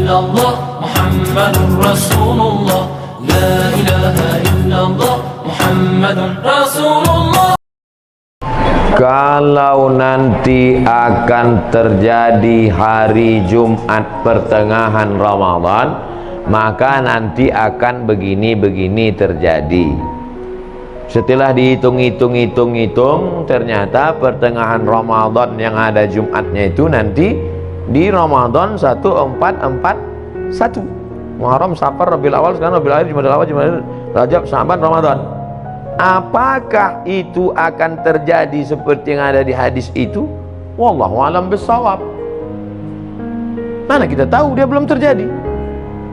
illallah Muhammadur Rasulullah, la ilaha illallah Muhammadur Rasulullah. Kalau nanti akan terjadi hari Jumat pertengahan Ramadan, maka nanti akan begini-begini terjadi. Setelah dihitung-hitung, ternyata pertengahan Ramadan yang ada Jumatnya itu nanti di Ramadan 1441. Muharram, Safar, Rabiul Awal, sekarang Rabiul Akhir, Jumadil Awal, Jumadil, Rajab, Sya'ban, Ramadan. Apakah itu akan terjadi seperti yang ada di hadis itu? Wallahu a'lam bishawab. Mana kita tahu, dia belum terjadi.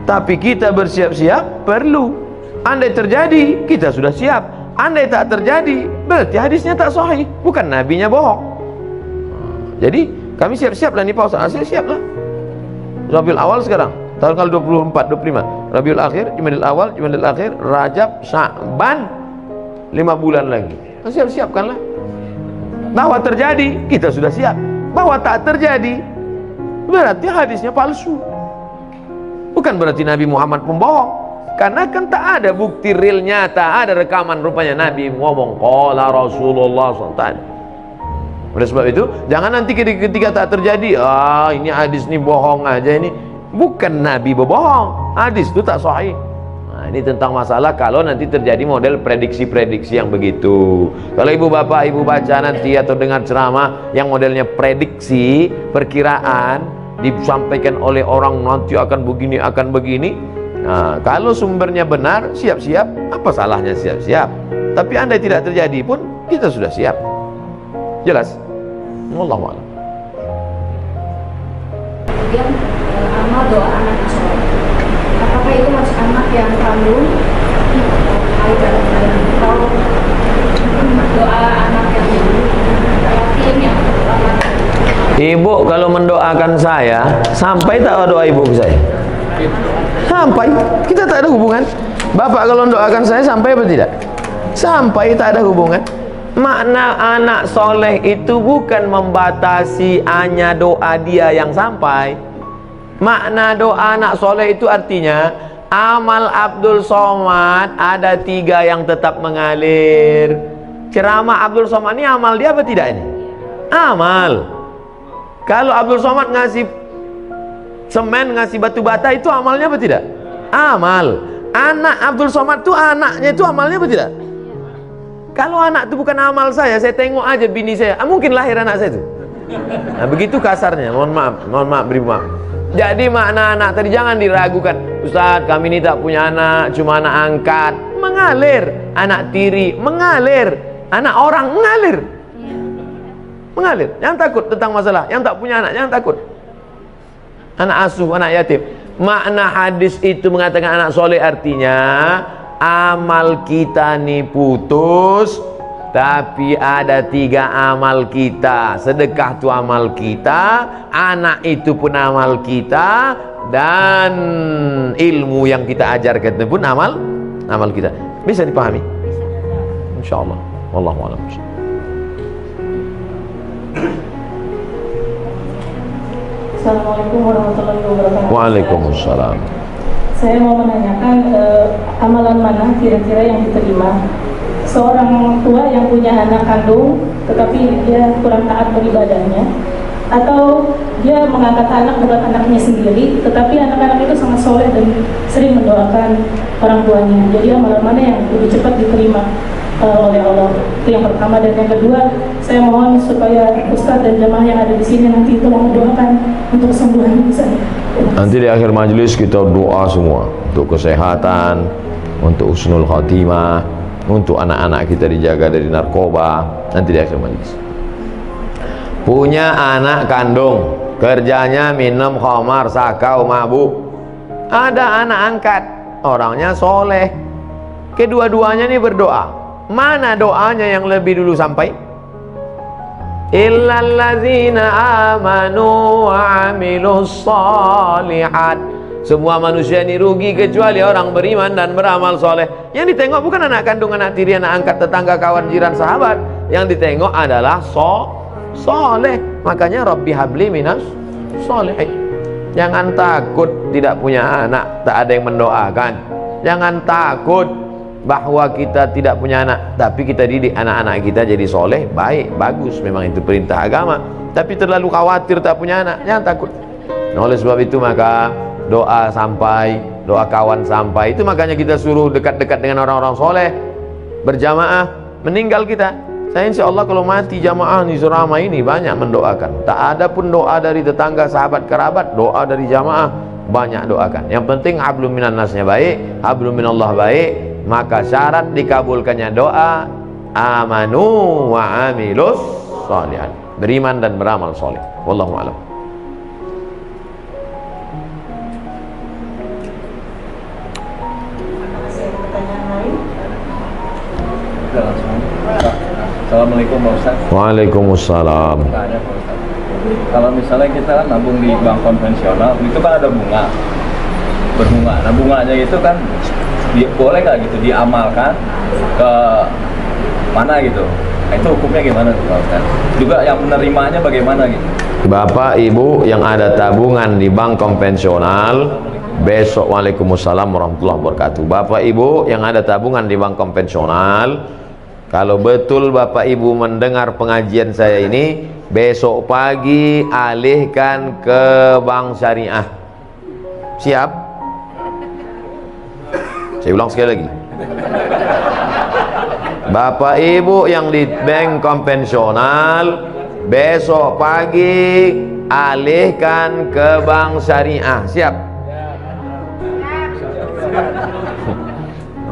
Tapi kita bersiap-siap perlu. Andai terjadi, kita sudah siap. Andai tak terjadi, berarti hadisnya tak sahih, bukan nabinya bohong. Jadi kami siap-siap lah nih Pak Ustaz. Saya siap lah. Rabiul Awal sekarang, tahun kali 24, 25. Rabiul Akhir, Jumadil Awal, Jumadil Akhir, Rajab, Sya'ban, 5 bulan lagi. Siap-siapkanlah. Bahwa terjadi, kita sudah siap. Bahwa tak terjadi, berarti hadisnya palsu. Bukan berarti Nabi Muhammad pembohong. Karena kan tak ada bukti real nyata, ada rekaman rupanya Nabi ngomong qala Rasulullah SAW. Oleh sebab itu, jangan nanti ketika tak terjadi, ini hadis ini bohong aja ini. Bukan Nabi berbohong, hadis itu tak sahih. Nah, ini tentang masalah kalau nanti terjadi model prediksi-prediksi yang begitu. Kalau ibu bapak ibu baca nanti atau dengar ceramah yang modelnya prediksi, perkiraan, disampaikan oleh orang nanti akan begini, akan begini. Nah, kalau sumbernya benar, siap-siap, apa salahnya siap-siap? Tapi andai tidak terjadi pun, kita sudah siap. Jelas? Wallahu a'lam. Kemudian amal doa anak soleh, apakah itu masih anak yang kandung atau doa anak yang yatim yang Ibu kalau mendoakan saya, sampai tak doa ibu ke saya? Sampai, kita tak ada hubungan. Bapak kalau mendoakan saya sampai apa tidak? Sampai, tak ada hubungan. Makna anak soleh itu bukan membatasi hanya doa dia yang sampai. Makna doa anak soleh itu artinya amal Abdul Somad ada 3 yang tetap mengalir. Ceramah Abdul Somad ini amal dia apa tidak ini? Amal. Kalau Abdul Somad ngasih semen, ngasih batu bata, itu amalnya apa tidak? Amal. Anak Abdul Somad itu anaknya itu amalnya apa tidak? Kalau anak itu bukan amal saya tengok aja bini saya, mungkin lahir anak saya itu. Nah, begitu kasarnya, mohon maaf, beri maaf. Jadi makna anak tadi jangan diragukan. Ustaz, kami ini tak punya anak, cuma anak angkat. Mengalir. Anak tiri, mengalir. Anak orang, mengalir. Mengalir. Jangan takut tentang masalah. Yang tak punya anak, jangan takut. Anak asuh, anak yatim. Makna hadis itu mengatakan anak soleh artinya amal kita nih putus, tapi ada 3 amal kita. Sedekah itu amal kita, anak itu pun amal kita, dan ilmu yang kita ajarkan itu pun amal kita. Bisa dipahami? Insyaallah. Wallahu a'lam. Assalamualaikum warahmatullahi wabarakatuh. Waalaikumsalam. Saya mau menanyakan amalan mana kira-kira yang diterima seorang tua yang punya anak kandung tetapi dia kurang taat beribadahnya, atau dia mengangkat anak bukan anaknya sendiri tetapi anak-anak itu sangat soleh dan sering mendoakan orang tuanya. Jadi amalan mana yang lebih cepat diterima oleh Allah? Itu yang pertama. Dan yang kedua, saya mohon supaya Ustadz dan jamaah yang ada di sini nanti tolong mendoakan untuk kesembuhan saya. Nanti di akhir majelis kita doa semua untuk kesehatan, untuk husnul khatimah, untuk anak-anak kita dijaga dari narkoba. Nanti di akhir majelis. Punya anak kandung, kerjanya minum khamar, sakau, mabuk. Ada anak angkat, orangnya soleh. Kedua-duanya ini berdoa. Mana doanya yang lebih dulu sampai? Illalladzina amanu wa amilus shalihat. Semua manusia ini rugi kecuali orang beriman dan beramal soleh. Yang ditengok bukan anak kandung, anak tiri, anak angkat, tetangga, kawan, jiran, sahabat. Yang ditengok adalah soleh. Makanya Rabbi habli minas solehin. Jangan takut tidak punya anak, tak ada yang mendoakan. Jangan takut bahwa kita tidak punya anak, tapi kita didik anak-anak kita jadi soleh, baik, bagus, memang itu perintah agama. Tapi terlalu khawatir tak punya anak, jangan takut. Nah, oleh sebab itu maka doa sampai, doa kawan sampai, itu makanya kita suruh dekat-dekat dengan orang-orang soleh, berjamaah. Meninggal kita, saya insya Allah kalau mati jamaah di Surama ini banyak mendoakan. Tak ada pun doa dari tetangga, sahabat, kerabat, doa dari jamaah banyak doakan. Yang penting hablum minan nasnya baik, hablum minallah baik. Maka syarat dikabulkannya doa amanu wa amilus sholihan, beriman dan beramal soleh. Wallahu a'lam. Assalamualaikum Pak Ustaz. Waalaikumsalam. Tanya Pak Ustaz, kalau misalnya kita kan nabung di bank konvensional, itu kan ada bunga, berbunga. Nah bunganya itu kan boleh nggak gitu diamalkan ke mana gitu? Nah, itu hukumnya gimana tuh Pak Ustaz? Juga yang menerimanya bagaimana gitu? Bapak Ibu yang ada tabungan di bank konvensional, besok waalaikumsalam warahmatullahi wabarakatuh. Bapak Ibu yang ada tabungan di bank konvensional, kalau betul Bapak Ibu mendengar pengajian saya ini, besok pagi alihkan ke bank syariah. Siap? Saya ulang sekali lagi. Bapak Ibu yang di bank konvensional, besok pagi alihkan ke bank syariah. Siap?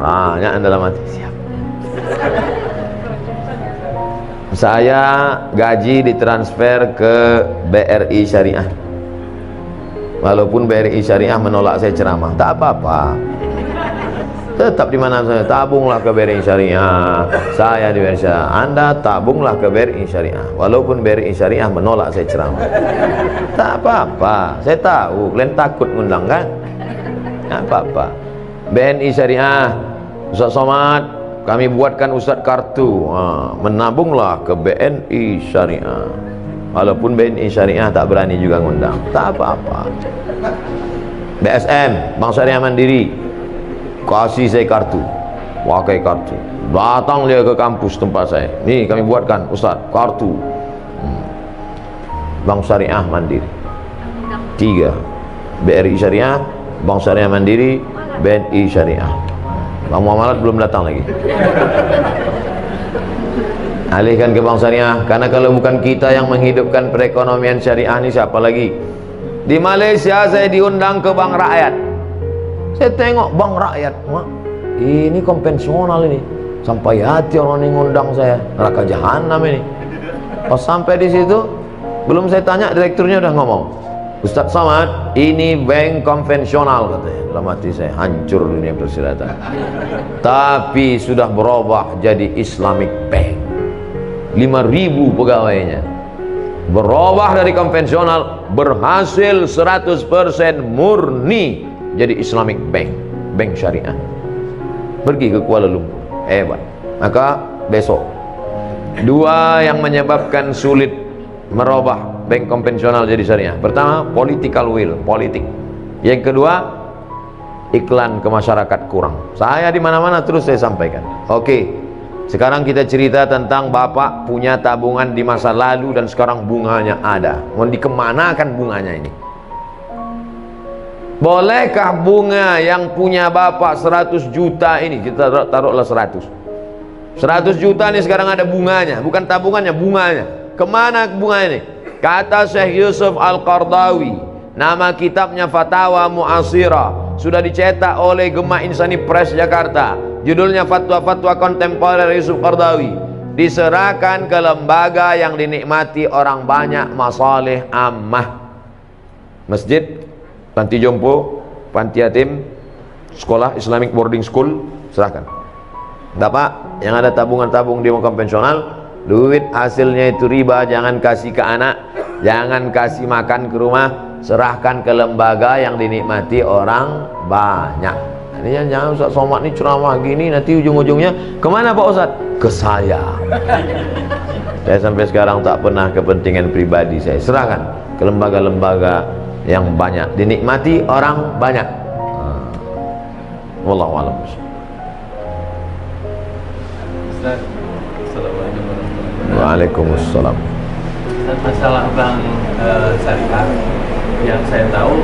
Banyak Anda dalam hati. Siap. Saya gaji ditransfer ke BRI Syariah. Walaupun BRI Syariah menolak saya ceramah, tak apa-apa. Tetap di mana saya, tabunglah ke BRI Syariah. Saya di BRI Syariah. Anda tabunglah ke BRI Syariah. Walaupun BRI Syariah menolak saya ceramah, tak apa-apa. Saya tahu kalian takut ngundang kan? Tak apa-apa. BNI Syariah, Ustaz Somad, kami buatkan Ustaz kartu, menabunglah ke BNI Syariah. Walaupun BNI Syariah tak berani juga ngundang, tak apa-apa. BSM, Bank Syariah Mandiri, kasih saya kartu, pakai kartu, datang dia ke kampus tempat saya, nih kami buatkan Ustaz kartu Bank Syariah Mandiri. 3 BRI Syariah, Bank Syariah Mandiri, BNI Syariah. Bang Muamalat belum datang lagi. Alihkan ke bank syariah, karena kalau bukan kita yang menghidupkan perekonomian syariah ini, siapa lagi? Di Malaysia saya diundang ke bank rakyat. Saya tengok bank rakyat, ini konvensional ini. Sampai hati orang ini ngundang saya, neraka jahanam ini. Pas sampai di situ, belum saya tanya, direkturnya udah ngomong, Ustaz Somad, ini bank konvensional katanya. Dalam hati saya, hancur dunia persilatan. Tapi sudah berubah jadi Islamic Bank. 5.000 pegawainya. Berubah dari konvensional, berhasil 100% murni jadi Islamic Bank, bank syariah. Pergi ke Kuala Lumpur, hebat. Maka besok, 2 yang menyebabkan sulit merubah bank konvensional jadi syariah. Pertama, political will, politik. Yang kedua, iklan ke masyarakat kurang. Saya di mana-mana terus saya sampaikan. Oke, sekarang kita cerita tentang Bapak punya tabungan di masa lalu dan sekarang bunganya ada. Mau dikemanakan bunganya ini? Bolehkah bunga yang punya Bapak 100 juta ini, kita taruhlah 100 juta ini sekarang ada bunganya, bukan tabungannya, bunganya. Kemana bunga ini? Kata Syekh Yusuf Al-Qardawi, nama kitabnya Fatawa Mu'asirah, sudah dicetak oleh Gema Insani Press Jakarta, judulnya Fatwa-Fatwa Kontemporer Yusuf Qardawi. Diserahkan ke lembaga yang dinikmati orang banyak, masalih ammah, masjid, panti jompo, panti yatim, sekolah Islamic boarding school, serahkan. Bapak yang ada tabungan-tabung di bank konvensional, duit hasilnya itu riba, jangan kasih ke anak, jangan kasih makan ke rumah, serahkan ke lembaga yang dinikmati orang banyak. Ini jangan Ustaz Somad ini ceramah gini, nanti ujung-ujungnya kemana Pak Ustaz? Ke saya. Saya sampai sekarang tak pernah kepentingan pribadi saya serahkan ke lembaga-lembaga yang banyak, dinikmati orang banyak. Wallahu a'lam. Ustaz, assalamualaikum warahmatullahi wabarakatuh. Waalaikumsalam. Masalah bank syariah yang saya tahu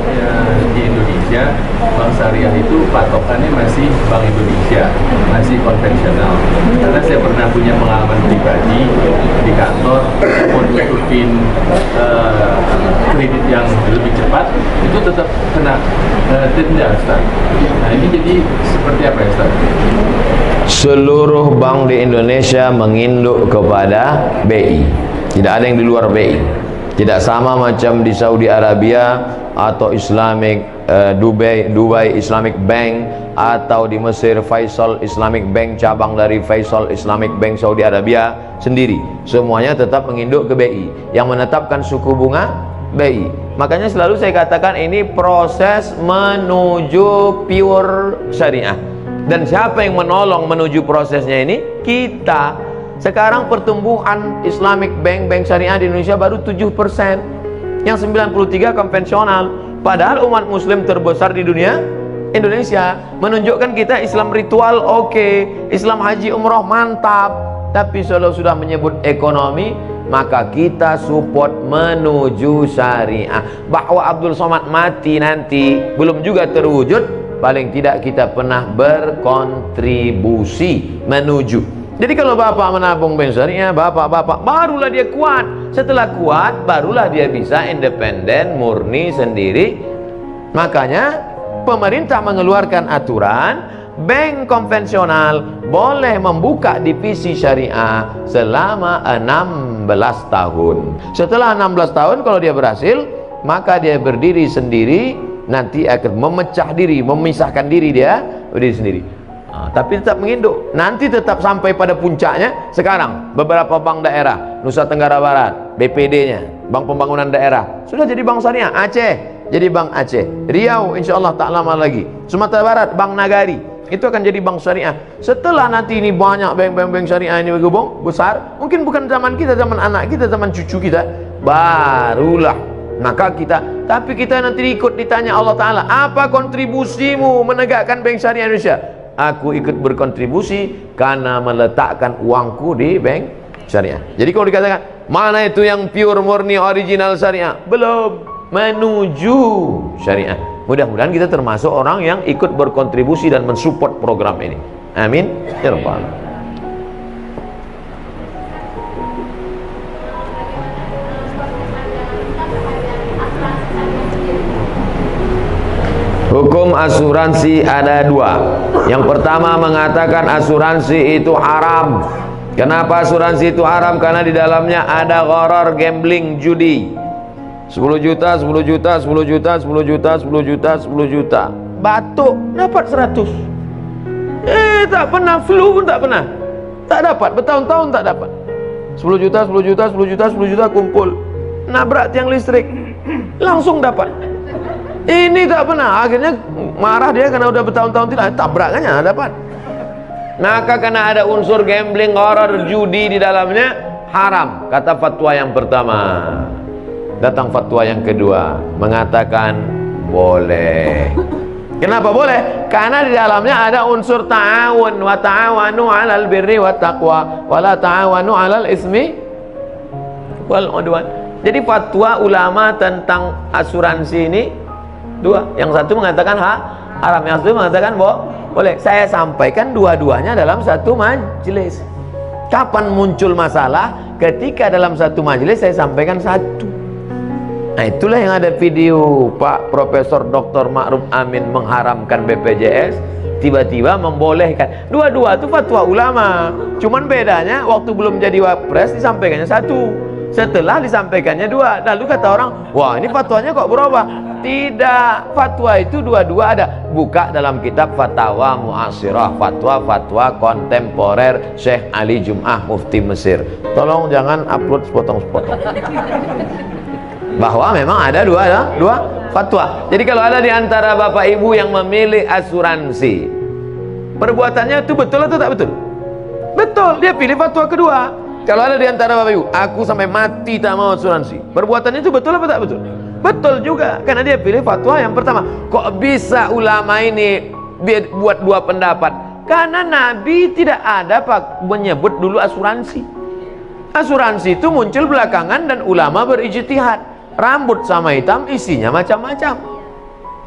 di Indonesia, bank syariah itu patokannya masih Bank Indonesia, masih konvensional. Karena saya pernah punya pengalaman pribadi di kantor, mau nutupin kredit yang lebih cepat, itu tetap kena denda, Ustaz. Nah ini jadi seperti apa ya, Ustaz? Seluruh bank di Indonesia menginduk kepada BI. Tidak ada yang di luar BI. Tidak sama macam di Saudi Arabia atau Dubai Islamic Bank, atau di Mesir Faisal Islamic Bank, cabang dari Faisal Islamic Bank Saudi Arabia sendiri. Semuanya tetap menginduk ke BI. Yang menetapkan suku bunga BI. Makanya selalu saya katakan ini proses menuju pure syariah. Dan siapa yang menolong menuju prosesnya ini? Kita. Sekarang pertumbuhan Islamic Bank, bank syariah di Indonesia baru 7%. Yang 93 konvensional. Padahal umat muslim terbesar di dunia Indonesia. Menunjukkan kita Islam ritual oke, Islam haji umroh mantap. Tapi kalau sudah menyebut ekonomi, maka kita support menuju syariah. Bahwa Abdul Somad mati nanti belum juga terwujud, paling tidak kita pernah berkontribusi menuju. Jadi kalau bapak menabung bank syariah, bapak barulah dia kuat. Setelah kuat, barulah dia bisa independen, murni sendiri. Makanya pemerintah mengeluarkan aturan, bank konvensional boleh membuka divisi syariah selama 16 tahun. Setelah 16 tahun kalau dia berhasil, maka dia berdiri sendiri. Nanti akan memecah diri, memisahkan diri dia berdiri sendiri. Tapi tetap menginduk. Nanti tetap sampai pada puncaknya. Sekarang beberapa bank daerah, Nusa Tenggara Barat, BPD-nya, Bank Pembangunan Daerah, sudah jadi bank syariah. Aceh jadi bank Aceh, Riau insya Allah tak lama lagi, Sumatera Barat Bank Nagari itu akan jadi bank syariah. Setelah nanti ini banyak bank syariah ini bergabung besar, mungkin bukan zaman kita, zaman anak kita, zaman cucu kita, barulah maka tapi kita nanti ikut ditanya Allah Ta'ala, apa kontribusimu menegakkan bank syariah Indonesia? Aku ikut berkontribusi karena meletakkan uangku di bank syariah. Jadi kalau dikatakan mana itu yang pure murni original syariah, belum, menuju syariah. Mudah-mudahan kita termasuk orang yang ikut berkontribusi dan mensupport program ini. Amin ya rabbal alamin. Hukum asuransi ada dua. Yang pertama mengatakan asuransi itu haram. Kenapa asuransi itu haram? Karena di dalamnya ada gharar, gambling, judi. 10 juta, 10 juta, 10 juta, 10 juta, 10 juta, 10 juta. Batuk dapat 100. Tak pernah, flu pun tak pernah. Tak dapat, bertahun-tahun tak dapat. 10 juta, 10 juta, 10 juta, 10 juta kumpul. Nabrak tiang listrik, langsung dapat. Ini tak pernah, akhirnya marah dia karena udah bertahun-tahun tidak, tabrakannya dapat. Maka karena ada unsur gambling, horror, judi di dalamnya, haram. Kata fatwa yang pertama. Datang fatwa yang kedua, mengatakan boleh. Kenapa boleh? Karena di dalamnya ada unsur ta'awun, wa ta'awanu 'alal birri wat taqwa, wa la ta'awanu 'alal ismi wal 'udwan. Jadi fatwa ulama tentang asuransi ini dua, yang satu mengatakan haram, yang satu mengatakan boleh. Saya sampaikan dua-duanya dalam satu majelis. Kapan muncul masalah? Ketika dalam satu majelis saya sampaikan satu. Nah itulah yang ada video Pak Profesor Dr. Ma'ruf Amin mengharamkan BPJS, tiba-tiba membolehkan. Dua-dua itu fatwa ulama. Cuman bedanya waktu belum jadi wapres disampaikannya satu, setelah disampaikannya dua. Lalu kata orang, wah ini fatwanya kok berubah? Tidak, fatwa itu dua-dua ada. Buka dalam kitab Fatawa Mu'asirah, fatwa-fatwa kontemporer Syekh Ali Jum'ah Mufti Mesir. Tolong jangan upload sepotong-sepotong. Bahwa memang ada dua fatwa. Jadi kalau ada di antara bapak ibu yang memilih asuransi, perbuatannya itu betul atau tak betul? Betul, dia pilih fatwa kedua. Kalau ada di antara bapak ibu, aku sampai mati tak mau asuransi, perbuatannya itu betul apa tak betul? Betul juga, karena dia pilih fatwa yang pertama. Kok bisa ulama ini buat dua pendapat? Karena Nabi tidak ada menyebut dulu asuransi. Asuransi itu muncul belakangan dan ulama berijtihad. Rambut sama hitam isinya macam-macam.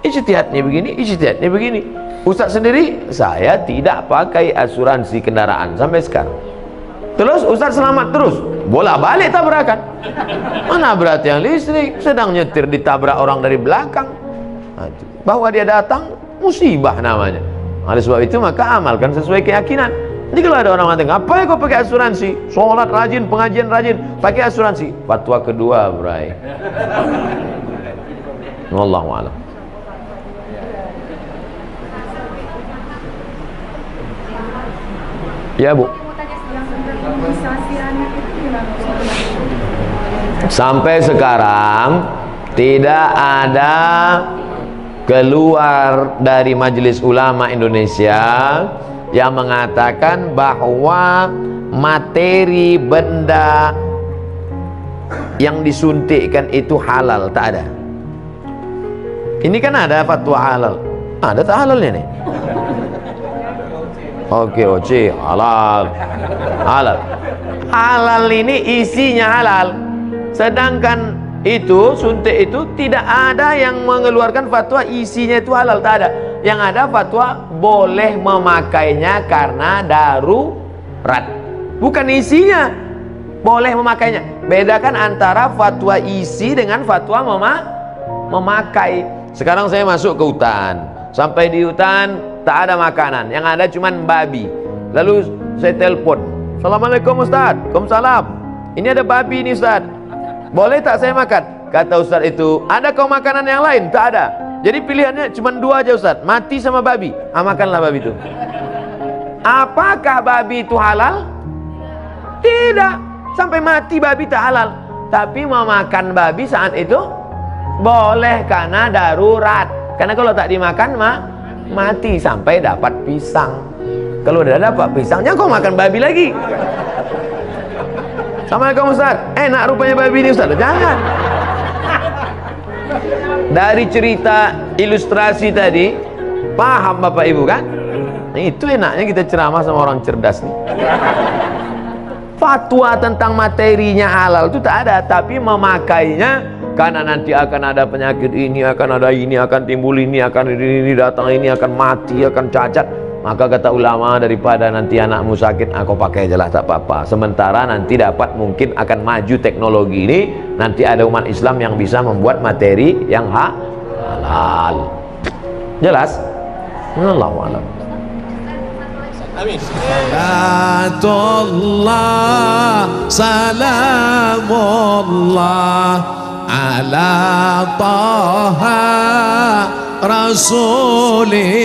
Ijtihadnya begini, ijtihadnya begini. Ustaz sendiri, saya tidak pakai asuransi kendaraan sampai sekarang. Terus Ustaz selamat terus, bolak-balik tabrakan. Mana berat yang listrik, sedang nyetir ditabrak orang dari belakang. Bahwa dia datang, musibah namanya. Oleh sebab itu maka amalkan sesuai keyakinan. Jadi kalau ada orang mengatakan, ngapain kau pakai asuransi? Sholat rajin, pengajian rajin, pakai asuransi. Fatwa kedua, bray. Wallahu a'lam. Ya Bu. Sampai sekarang tidak ada keluar dari Majelis Ulama Indonesia yang mengatakan bahwa materi benda yang disuntikkan itu halal. Tak ada. Ini kan ada fatwa halal. Ada tak halalnya nih? Oke, oke, halal. Halal. Halal ini isinya halal. Sedangkan itu suntik itu tidak ada yang mengeluarkan fatwa isinya itu halal, tak ada. Yang ada fatwa boleh memakainya karena darurat, bukan isinya. Boleh memakainya. Bedakan antara fatwa isi dengan fatwa memakai. Sekarang saya masuk ke hutan. Sampai di hutan tak ada makanan, yang ada cuman babi. Lalu saya telepon, Assalamualaikum Ustaz. Waalaikumsalam. Ini ada babi ini Ustaz, boleh tak saya makan? Kata Ustaz itu, ada kau makanan yang lain? Tak ada. Jadi pilihannya cuma dua aja Ustaz, mati sama babi. Makanlah babi itu. Apakah babi itu halal? Tidak. Sampai mati babi tak halal. Tapi memakan babi saat itu boleh karena darurat. Karena kalau tak dimakan mati sampai dapat pisang. Kalau udah dapat pisangnya kau makan babi lagi. Assalamualaikum Ustaz. Enak rupanya babi ini Ustaz. Jangan. Dari cerita ilustrasi tadi, paham Bapak Ibu kan? Nah, itu enaknya kita ceramah sama orang cerdas nih. Fatwa tentang materinya halal itu tak ada, tapi memakainya karena nanti akan ada penyakit ini, akan ada ini, akan timbul ini, akan ini datang ini, akan mati, akan cacat. Maka kata ulama, daripada nanti anakmu sakit, aku pakai aja lah, tak apa-apa. Sementara nanti dapat mungkin akan maju teknologi ini, nanti ada umat Islam yang bisa membuat materi yang halal. Jelas? Allahu a'lam. Amin. Salatullah, salamullah ala taha rasulillah.